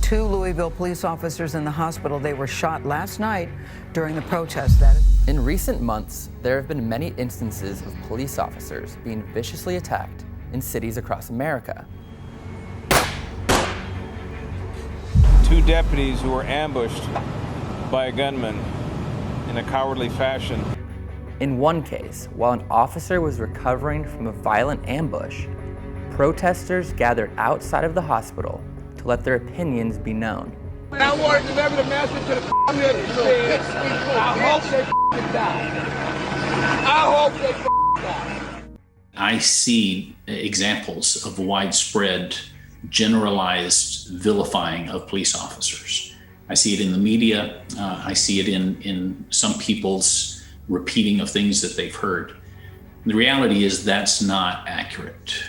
Two Louisville police officers in the hospital. They were shot last night during the protest. In recent months, there have been many instances of police officers being viciously attacked in cities across America. Two deputies who were ambushed by a gunman in a cowardly fashion. In one case, while an officer was recovering from a violent ambush, protesters gathered outside of the hospital to let their opinions be known. I want to deliver the message to the community. I hope they die. I hope they die. I see examples of widespread, generalized vilifying of police officers. I see it in the media. I see it in some people's repeating of things that they've heard. The reality is that's not accurate.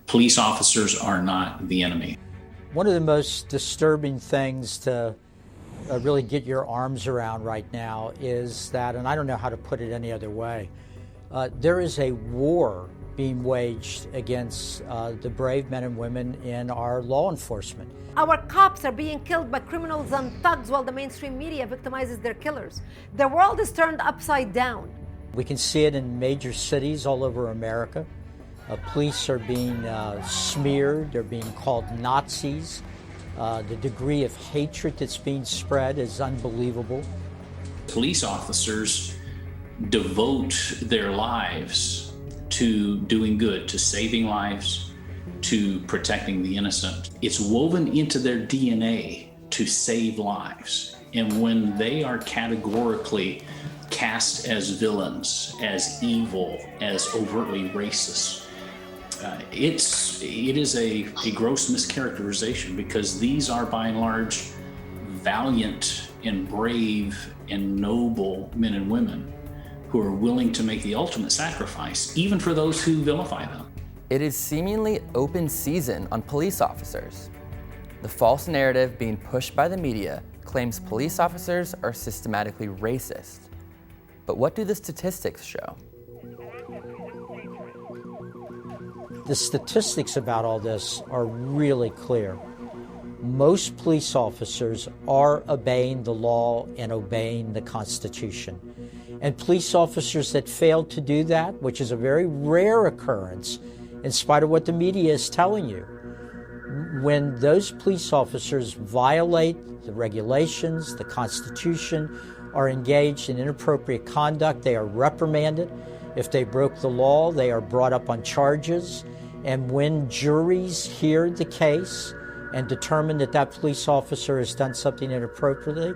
Police officers are not the enemy. One of the most disturbing things to really get your arms around right now is that, and I don't know how to put it any other way, there is a war being waged against the brave men and women in our law enforcement. Our cops are being killed by criminals and thugs while the mainstream media victimizes their killers. The world is turned upside down. We can see it in major cities all over America. Police are being smeared, they're being called Nazis. The degree of hatred that's being spread is unbelievable. Police officers devote their lives to doing good, to saving lives, to protecting the innocent. It's woven into their DNA to save lives. And when they are categorically cast as villains, as evil, as overtly racist, it is a gross mischaracterization, because these are by and large valiant and brave and noble men and women who are willing to make the ultimate sacrifice, even for those who vilify them. It is seemingly open season on police officers. The false narrative being pushed by the media claims police officers are systematically racist. But what do the statistics show? The statistics about all this are really clear. Most police officers are obeying the law and obeying the Constitution. And police officers that fail to do that, which is a very rare occurrence, in spite of what the media is telling you, when those police officers violate the regulations, the Constitution, are engaged in inappropriate conduct, they are reprimanded. If they broke the law, they are brought up on charges. And when juries hear the case and determine that that police officer has done something inappropriately,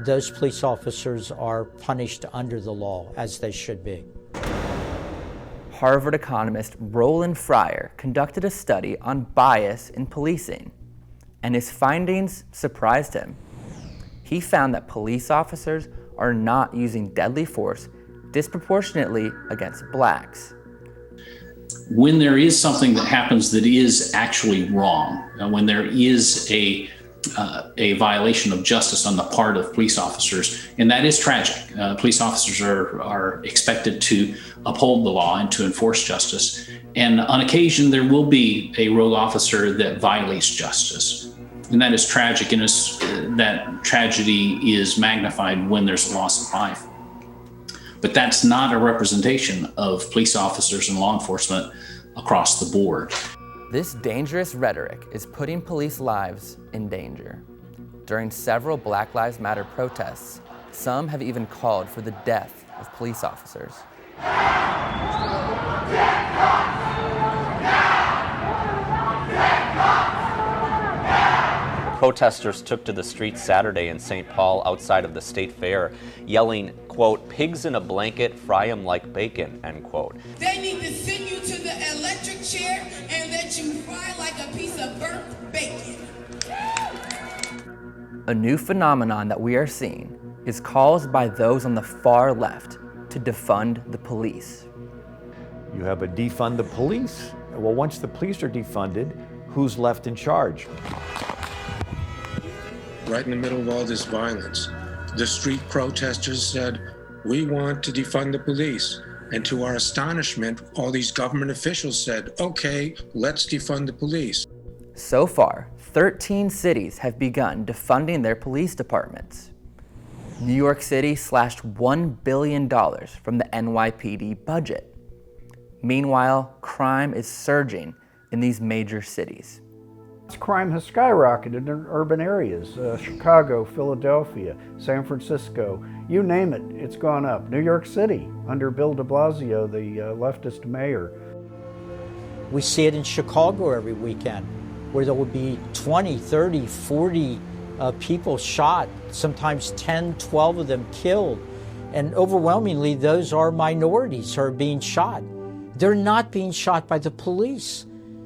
those police officers are punished under the law, as they should be. Harvard economist Roland Fryer conducted a study on bias in policing, and his findings surprised him. He found that police officers are not using deadly force disproportionately against blacks. When there is something that happens that is actually wrong, and when there is a violation of justice on the part of police officers, and that is tragic. Police officers are expected to uphold the law and to enforce justice. And on occasion, there will be a rogue officer that violates justice. And that is tragic, and that tragedy is magnified when there's a loss of life. But that's not a representation of police officers and law enforcement across the board. This dangerous rhetoric is putting police lives in danger. During several Black Lives Matter protests, some have even called for the death of police officers. Protesters took to the streets Saturday in St. Paul outside of the state fair, yelling, quote, "Pigs in a blanket, fry 'em like bacon," end quote. They need to send you to the electric chair and let you fry like a piece of burnt bacon. A new phenomenon that we are seeing is calls by those on the far left to defund the police. You have a defund the police. Well, once the police are defunded, who's left in charge? Right in the middle of all this violence, the street protesters said, "We want to defund the police." And to our astonishment, all these government officials said, okay, let's defund the police. So far, 13 cities have begun defunding their police departments. New York City slashed $1 billion from the NYPD budget. Meanwhile, crime is surging in these major cities. Crime has skyrocketed in urban areas, Chicago, Philadelphia, San Francisco, you name it, it's gone up. New York City, under Bill de Blasio, the leftist mayor. We see it in Chicago every weekend, where there will be 20, 30, 40 people shot, sometimes 10, 12 of them killed. And overwhelmingly, those are minorities who are being shot. They're not being shot by the police.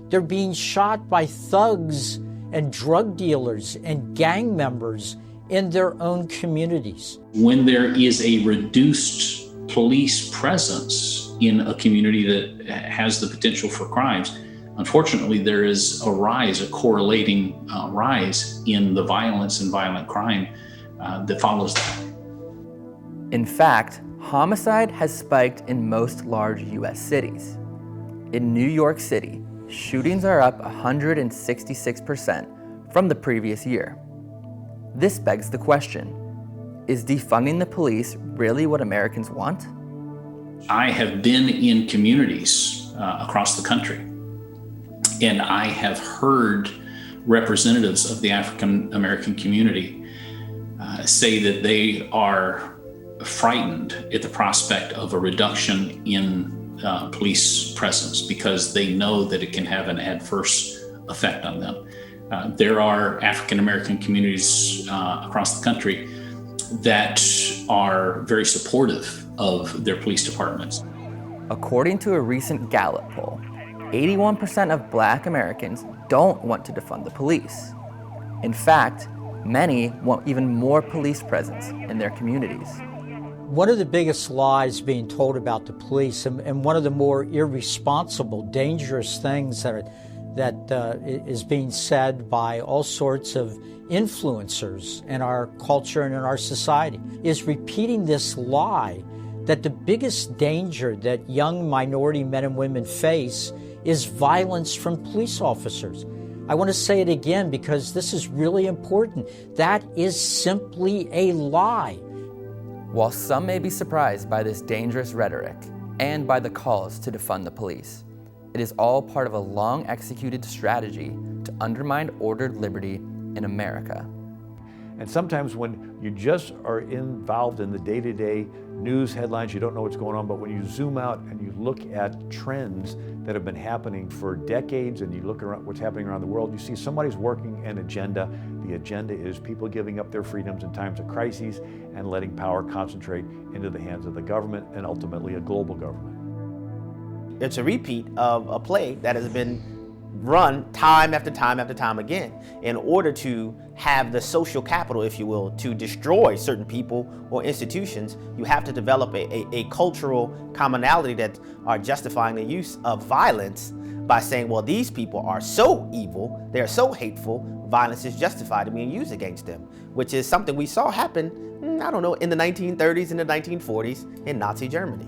They're being shot by thugs and drug dealers and gang members in their own communities. When there is a reduced police presence in a community that has the potential for crimes, unfortunately, there is a correlating rise in the violence and violent crime that follows that. In fact, homicide has spiked in most large U.S. cities. In New York City, shootings are up 166% from the previous year. This begs the question, is defunding the police really what Americans want? I have been in communities across the country, and I have heard representatives of the African American community say that they are frightened at the prospect of a reduction in police presence because they know that it can have an adverse effect on them. There are African American communities across the country that are very supportive of their police departments. According to a recent Gallup poll, 81% of Black Americans don't want to defund the police. In fact, many want even more police presence in their communities. One of the biggest lies being told about the police, and one of the more irresponsible, dangerous things that is being said by all sorts of influencers in our culture and in our society, is repeating this lie that the biggest danger that young minority men and women face is violence from police officers. I want to say it again because this is really important. That is simply a lie. While some may be surprised by this dangerous rhetoric and by the calls to defund the police, it is all part of a long-executed strategy to undermine ordered liberty in America. And sometimes when you just are involved in the day-to-day news headlines, you don't know what's going on, but when you zoom out and you look at trends that have been happening for decades and you look around what's happening around the world, you see somebody's working an agenda. The agenda is people giving up their freedoms in times of crises and letting power concentrate into the hands of the government and ultimately a global government. It's a repeat of a play that has been run time after time after time again in order to have the social capital, if you will, to destroy certain people or institutions. You have to develop a cultural commonality that are justifying the use of violence by saying, well, these people are so evil, they're so hateful, violence is justified to being used against them, which is something we saw happen, in the 1930s and the 1940s in Nazi Germany.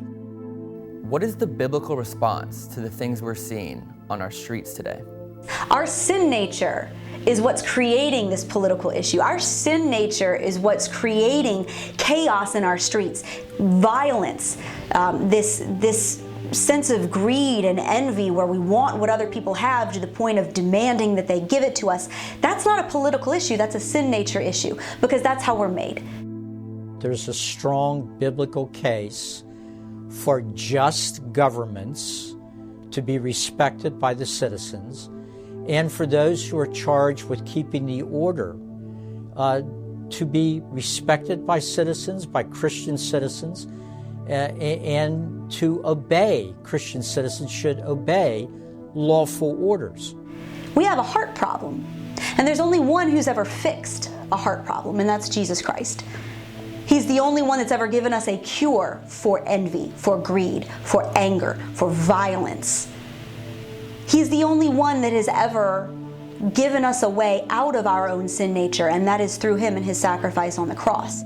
What is the biblical response to the things we're seeing on our streets today? Our sin nature is what's creating this political issue. Our sin nature is what's creating chaos in our streets, violence, this sense of greed and envy where we want what other people have to the point of demanding that they give it to us. That's not a political issue, that's a sin nature issue, because that's how we're made. There's a strong biblical case for just governments to be respected by the citizens, and for those who are charged with keeping the order to be respected by citizens, by Christian citizens, and to obey. Christian citizens should obey lawful orders. We have a heart problem, and there's only one who's ever fixed a heart problem, and that's Jesus Christ. He's the only one that's ever given us a cure for envy, for greed, for anger, for violence. He's the only one that has ever given us a way out of our own sin nature, and that is through him and his sacrifice on the cross.